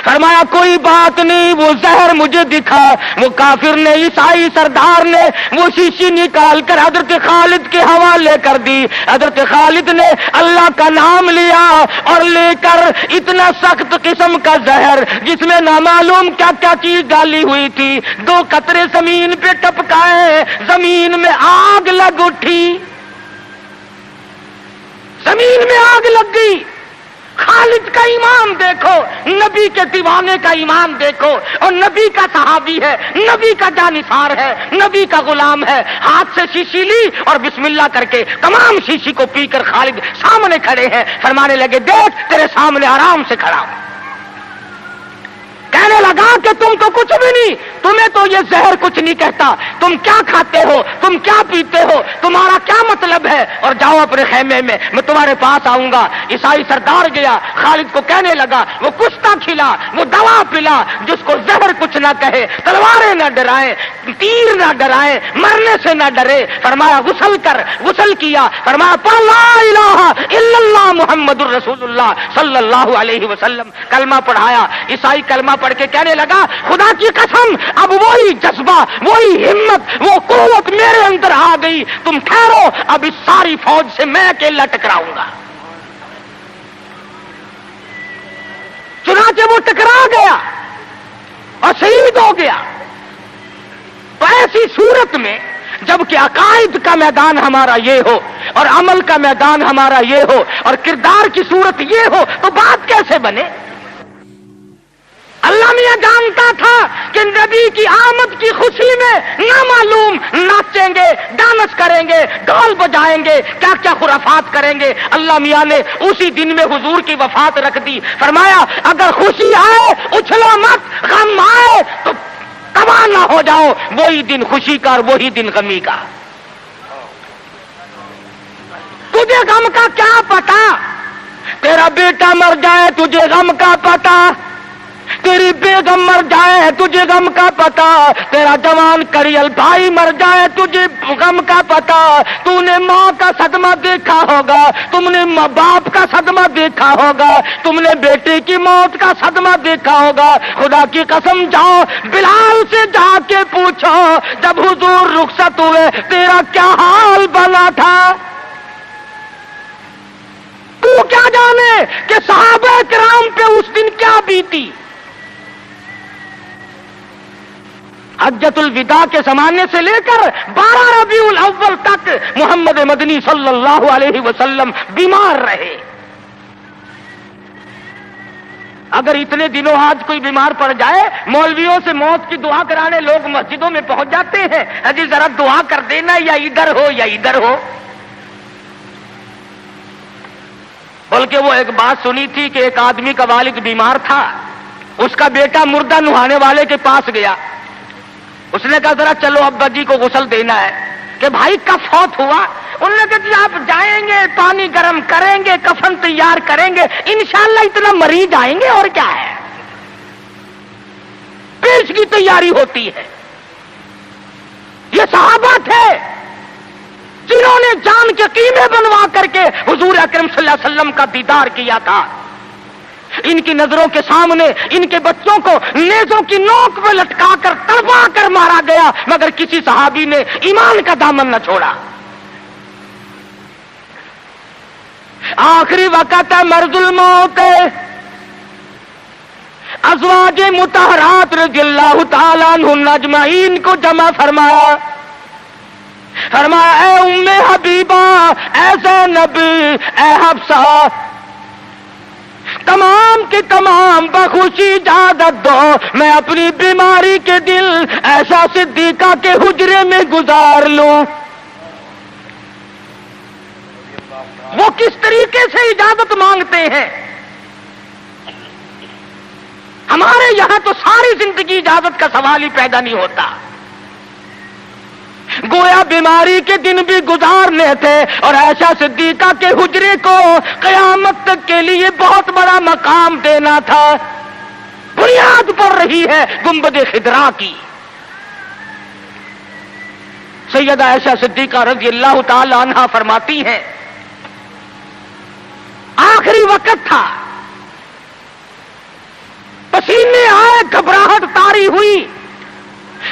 S2: فرمایا کوئی بات نہیں، وہ زہر مجھے دکھا. وہ کافر نے، عیسائی سردار نے وہ شیشی نکال کر حضرت خالد کے حوالے کر دی. حضرت خالد نے اللہ کا نام لیا اور لے کر اتنا سخت قسم کا زہر جس میں نامعلوم کیا کیا چیز ڈالی ہوئی تھی، 2 قطرے زمین پہ ٹپکائے، زمین میں آگ لگ اٹھی، زمین میں آگ لگ گئی. خالد کا ایمان دیکھو، نبی کے دیوانے کا ایمان دیکھو، اور نبی کا صحابی ہے، نبی کا جانثار ہے، نبی کا غلام ہے. ہاتھ سے شیشی لی اور بسم اللہ کر کے تمام شیشی کو پی کر خالد سامنے کھڑے ہیں. فرمانے لگے دیکھ تیرے سامنے آرام سے کھڑا ہوں. کہنے لگا کہ تم تو کچھ بھی نہیں، تمہیں تو یہ زہر کچھ نہیں کہتا، تم کیا کھاتے ہو، تم کیا پیتے ہو، تمہارا کیا مطلب ہے، اور جاؤ اپنے خیمے میں، میں تمہارے پاس آؤں گا. عیسائی سردار گیا، خالد کو کہنے لگا وہ کشتا کھلا، وہ دوا پلا، جس کو زہر کچھ نہ کہے، تلواریں نہ ڈرائیں، تیر نہ ڈرائیں، مرنے سے نہ ڈرے. فرمایا غسل کر، غسل کیا. فرمایا پڑھ لا الہ الا اللہ محمد الرسول اللہ صلی اللہ علیہ وسلم، کلمہ پڑھایا. عیسائی کلمہ پڑھ کے کہنے لگا خدا کی قسم اب وہی جذبہ، وہی ہمت، وہ قوت میرے اندر آ گئی. تم ٹھہرو، اب اس ساری فوج سے میں اکیلا ٹکراؤں گا. چنانچہ وہ ٹکرا گیا اور شہید ہو گیا. تو ایسی صورت میں جبکہ عقائد کا میدان ہمارا یہ ہو اور عمل کا میدان ہمارا یہ ہو اور کردار کی صورت یہ ہو تو بات کیسے بنے؟ اللہ میاں جانتا تھا کہ نبی کی آمد کی خوشی میں نامعلوم ناچیں گے، ڈانس کریں گے، ڈھول بجائیں گے، کیا کیا خرافات کریں گے. اللہ میاں نے اسی دن میں حضور کی وفات رکھ دی. فرمایا اگر خوشی آئے اچھلو مت، غم آئے تو تباہ نہ ہو جاؤ. وہی دن خوشی کا اور وہی دن غمی کا. تجھے غم کا کیا پتا؟ تیرا بیٹا مر جائے تجھے غم کا پتا، تیری بیگم مر جائے تجھے غم کا پتا، تیرا جوان کریل بھائی مر جائے تجھے غم کا پتا، تو نے ماں کا صدمہ دیکھا ہوگا، تم نے ماں باپ کا صدمہ دیکھا ہوگا، تم نے بیٹے کی موت کا صدمہ دیکھا ہوگا۔ خدا کی قسم جاؤ بلال سے جا کے پوچھو جب حضور رخصت ہوئے تیرا کیا حال بنا تھا۔ تو کیا جانے کہ صحابہ کرام پہ اس دن کیا بیتی۔ حجۃ الوداع کے زمانے سے لے کر 12 ربیع الاول تک محمد مدنی صلی اللہ علیہ وسلم بیمار رہے۔ اگر اتنے دنوں آج کوئی بیمار پڑ جائے، مولویوں سے موت کی دعا کرانے لوگ مسجدوں میں پہنچ جاتے ہیں، اجی ذرا دعا کر دینا یا ادھر ہو یا ادھر ہو۔ بلکہ وہ ایک بات سنی تھی کہ ایک آدمی کا والد بیمار تھا، اس کا بیٹا مردہ نہانے والے کے پاس گیا، اس نے کہا ذرا چلو ابا جی کو غسل دینا ہے، کہ بھائی کب فوت ہوا؟ انہوں نے کہا جی آپ جائیں گے پانی گرم کریں گے کفن تیار کریں گے انشاءاللہ اتنا مریض آئیں گے اور کیا ہے، پیش کی تیاری ہوتی ہے۔ یہ صحابہ تھے جنہوں نے جان کے قیمے بنوا کر کے حضور اکرم صلی اللہ علیہ وسلم کا دیدار کیا تھا۔ ان کی نظروں کے سامنے ان کے بچوں کو نیزوں کی نوک میں لٹکا کر تڑپا کر مارا گیا، مگر کسی صحابی نے ایمان کا دامن نہ چھوڑا۔ آخری وقت ہے مرض الموت، ازواج مطہرات رضی اللہ تعالیٰ عنہن اجمعین کو جمع فرمایا، فرمایا اے ام حبیبہ، اے زینب، اے حفصہ، تمام کے تمام بخوشی اجازت دو میں اپنی بیماری کے دل ایسا صدیقہ کے حجرے میں گزار لوں۔ وہ کس طریقے سے اجازت مانگتے ہیں؟ ہمارے یہاں تو ساری زندگی اجازت کا سوال ہی پیدا نہیں ہوتا، گویا بیماری کے دن بھی گزارنے تھے، اور ایسا صدیقہ کے حجرے کو قیامت تک کے لیے بہت بڑا مقام دینا تھا۔ بنیاد پڑ رہی ہے گنبد خضرا کی۔ سیدہ عائشہ صدیقہ رضی اللہ تعالی عنہا فرماتی ہیں آخری وقت تھا، پسینے آئے، گھبراہٹ طاری ہوئی،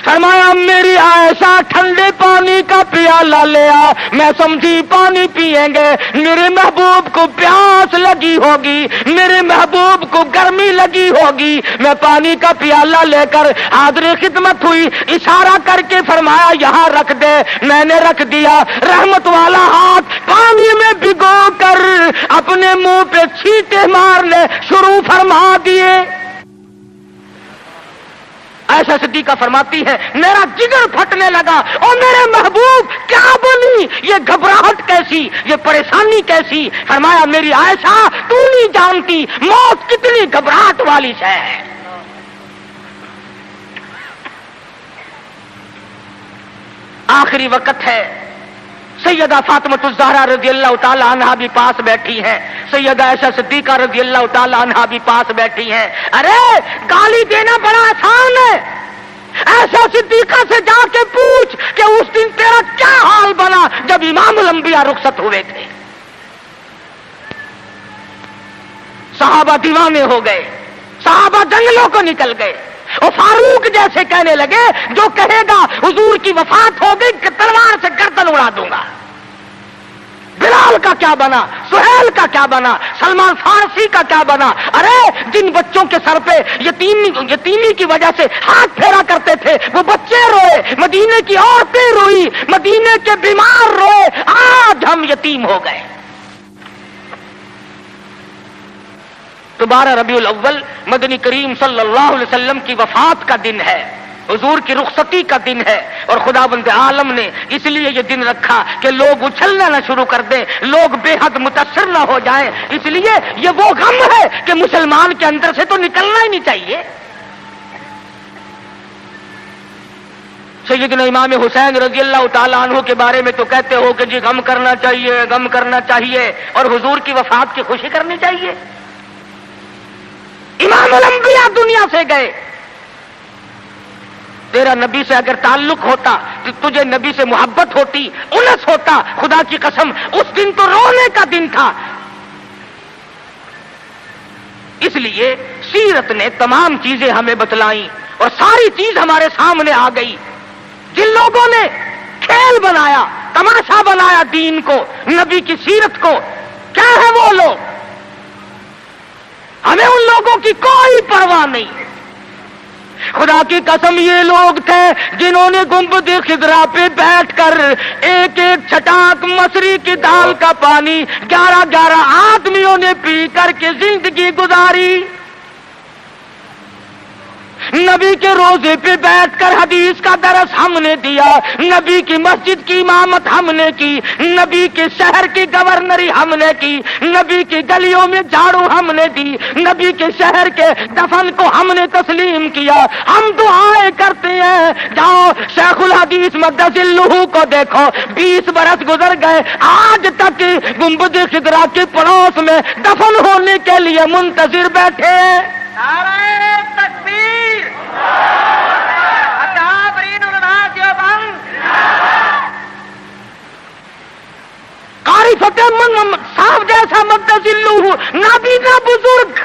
S2: فرمایا میری عائشہ ٹھنڈے پانی کا پیالہ لے آ، میں سمجھی پانی پیئیں گے، میرے محبوب کو پیاس لگی ہوگی، میرے محبوب کو گرمی لگی ہوگی۔ میں پانی کا پیالہ لے کر حاضر خدمت ہوئی، اشارہ کر کے فرمایا یہاں رکھ دے، میں نے رکھ دیا۔ رحمت والا ہاتھ پانی میں بھگو کر اپنے منہ پہ چھینٹے مارنے شروع فرما دیے۔ عائشہ صدیقہ فرماتی ہے میرا جگر پھٹنے لگا، اور میرے محبوب کیا بنی، یہ گھبراہٹ کیسی، یہ پریشانی کیسی؟ فرمایا میری عائشہ تو نہیں جانتی موت کتنی گھبراہٹ والی ہے۔ آخری وقت ہے، سیدہ فاطمۃ الزہرا رضی اللہ تعالی عنہا بھی پاس بیٹھی ہیں، سیدہ عائشہ صدیقہ رضی اللہ تعالی عنہا بھی پاس بیٹھی ہیں۔ ارے گالی دینا بڑا آسان ہے، ایسا صدیقہ سے جا کے پوچھ کہ اس دن تیرا کیا حال بنا جب امام الانبیاء رخصت ہوئے تھے۔ صحابہ دیوانے ہو گئے، صحابہ جنگلوں کو نکل گئے، اور فاروق جیسے کہنے لگے جو کہے گا حضور کی وفات ہو گئی کہ تلوار سے گردن اڑا دوں گا۔ بلال کا کیا بنا، سہیل کا کیا بنا، سلمان فارسی کا کیا بنا؟ ارے جن بچوں کے سر پہ یتیمی کی وجہ سے ہاتھ پھیرا کرتے تھے وہ بچے روئے، مدینے کی عورتیں روئی، مدینے کے بیمار روئے، آج ہم یتیم ہو گئے۔ تو 12 ربیع الاول مدنی کریم صلی اللہ علیہ وسلم کی وفات کا دن ہے، حضور کی رخصتی کا دن ہے، اور خداوند عالم نے اس لیے یہ دن رکھا کہ لوگ اچھلنا نہ شروع کر دیں، لوگ بے حد متاثر نہ ہو جائیں۔ اس لیے یہ وہ غم ہے کہ مسلمان کے اندر سے تو نکلنا ہی نہیں چاہیے۔ سیدنا امام حسین رضی اللہ تعالیٰ عنہ کے بارے میں تو کہتے ہو کہ جی غم کرنا چاہیے، غم کرنا چاہیے، اور حضور کی وفات کی خوشی کرنی چاہیے۔ امام الانبیاء دنیا سے گئے. تیرا نبی سے اگر تعلق ہوتا, تجھے نبی سے محبت ہوتی, انس ہوتا, خدا کی قسم اس دن تو رونے کا دن تھا. اس لیے سیرت نے تمام چیزیں ہمیں بتلائیں اور ساری چیز ہمارے سامنے آ گئی. جن لوگوں نے کھیل بنایا, تماشا بنایا دین کو, نبی کی سیرت کو, کیا ہے وہ لوگ؟ ہمیں ان لوگوں کی کوئی پرواہ نہیں. خدا کی قسم یہ لوگ تھے جنہوں نے گنبد خضرا پہ بیٹھ کر ایک ایک چھٹاک مصری کی دال کا پانی 11 آدمیوں نے پی کر کے زندگی گزاری. نبی کے روزے پہ بیٹھ کر حدیث کا درس ہم نے دیا, نبی کی مسجد کی امامت ہم نے کی, نبی کے شہر کی گورنری ہم نے کی, نبی کی گلیوں میں جھاڑو ہم نے دی, نبی کے شہر کے دفن کو ہم نے تسلیم کیا. ہم دعائیں کرتے ہیں. جاؤ شیخ الحدیث مقدس الروح کو دیکھو, 20 برس گزر گئے, آج تک گنبد خضرا کے پڑوس میں دفن ہونے کے لیے منتظر بیٹھے ہیں.
S3: نعرہ تکبیر، اکابرین علماء دیوبند.
S2: قاری فتح من صاحب جیسا مقدس الروح نابینا بزرگ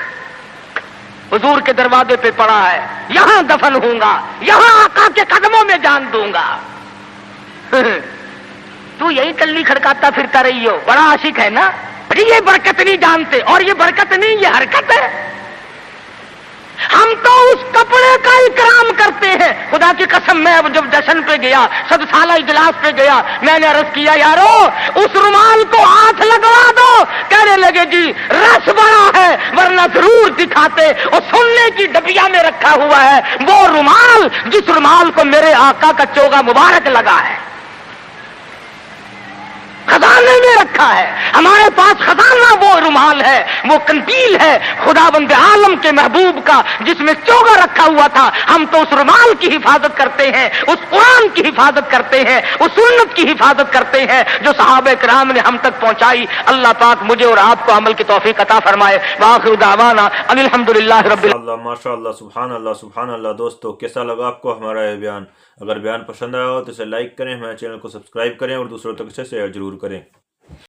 S2: حضور کے دروازے پہ پڑا ہے, یہاں دفن ہوں گا, یہاں آقا کے قدموں میں جان دوں گا. تو یہی کلی کھڑکاتا پھرتا رہی ہو, بڑا عاشق ہے نا. یہ برکت نہیں جانتے, اور یہ برکت نہیں, یہ حرکت ہے. ہم تو اس کپڑے کا اکرام کرتے ہیں. خدا کی قسم میں جب جشن پہ گیا, 100 سالہ اجلاس پہ گیا, میں نے عرض کیا یارو اس رومال کو ہاتھ لگوا دو. کہنے لگے جی رس بڑا ہے ورنہ ضرور دکھاتے, اور سننے کی ڈبیا میں رکھا ہوا ہے وہ رومال جس رومال کو میرے آقا کا چوگا مبارک لگا ہے, خزانے میں رکھا ہے. ہمارے پاس خزانہ وہ رومال ہے, وہ کنٹیل ہے خداوند عالم کے محبوب کا جس میں چوگا رکھا ہوا تھا. ہم تو اس رومال کی حفاظت کرتے ہیں, اس قرآن کی حفاظت کرتے ہیں, اس سنت کی حفاظت کرتے ہیں جو صحابہ کرام نے ہم تک پہنچائی. اللہ پاک مجھے اور آپ کو عمل کی توفیق عطا فرمائے. وآخر دعوانا ان الحمدللہ رب
S1: اللہ ماشاء اللہ سبحان اللہ سبحان اللہ. دوستو کیسا لگا آپ کو ہمارا یہ بیان؟ اگر بیان پسند آیا ہو تو اسے لائک کریں, ہمارے چینل کو سبسکرائب کریں اور دوسروں تک اسے شیئر ضرور کریں.